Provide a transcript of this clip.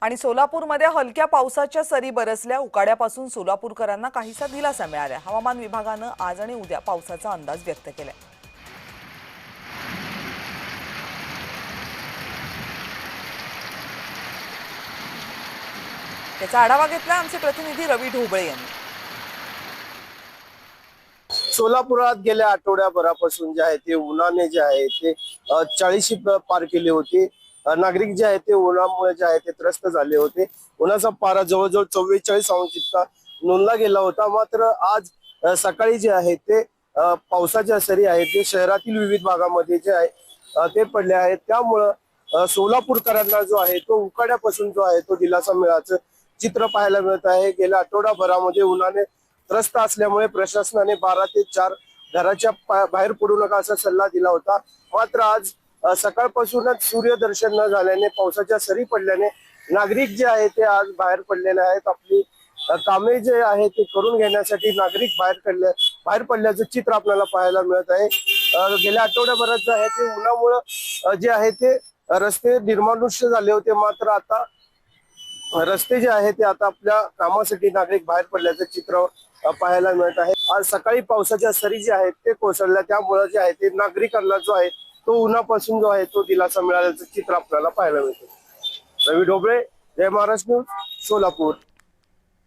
आणि सोलापूरमध्ये हलक्या पावसाच्या सरी बरसल्या। उकाड्यापासून सोलापूरकरांना काहीसा दिलासा मिळाला। हवामान विभागानं आज आणि उद्या पावसाचा अंदाज व्यक्त केलाय। त्याचा आढावा घेतला आमचे प्रतिनिधी रवी ढोबळे यांनी। सोलापुरात गेल्या आठवड्याभरापासून जे आहे ते उन्हाने जे आहे ते 40 पार केले होते। नागरिक जे आहे ते उन्हामुळे जे आहे ते त्रस्त झाले होते। उन्हाचा पारा जवळजवळ 44 अंश इतका नोंदला गेला होता। मात्र आज सकाळी जे आहे ते पावसाच्या सरी आहेत ते शहरातील विविध भागामध्ये जे आहे ते पडले आहेत। त्यामुळं सोलापूरकरांना जो आहे तो उकाड्यापासून जो आहे तो दिलासा मिळाचं चित्र पाहायला मिळत आहे। गेल्या आठवडाभरामध्ये उन्हाने त्रस्त असल्यामुळे प्रशासनाने 12 ते 4 घराच्या बाहेर पडू नका असा सल्ला दिला होता। मात्र आज सकाळपासूनच सूर्यदर्शन न झाल्याने पावसाच्या सरी पडल्याने नागरिक जे आहे ते आज बाहेर पडलेले आहेत। आपली कामे जे आहे ते करून घेण्यासाठी नागरिक बाहेर पडल्याचं चित्र आपल्याला पाहायला मिळत आहे। गेल्या आठवड्याभरात जे आहे ते उन्हामुळे जे आहे ते रस्ते निर्मानुष्य झाले होते। मात्र आता रस्ते जे आहे ते आता आपल्या कामासाठी नागरिक बाहेर पडल्याचं चित्र पाहायला मिळत आहे। आज सकाळी पावसाच्या सरी जे आहेत ते कोसळल्या, त्यामुळे जे आहे ते नागरिकांना जो आहे तो उन्हापासून जो आहे तो दिलासा मिळाल्याचं चित्र आपल्याला पाहायला मिळतं। रवी ढोबळे, जय महाराष्ट्र न्यूज, सोलापूर।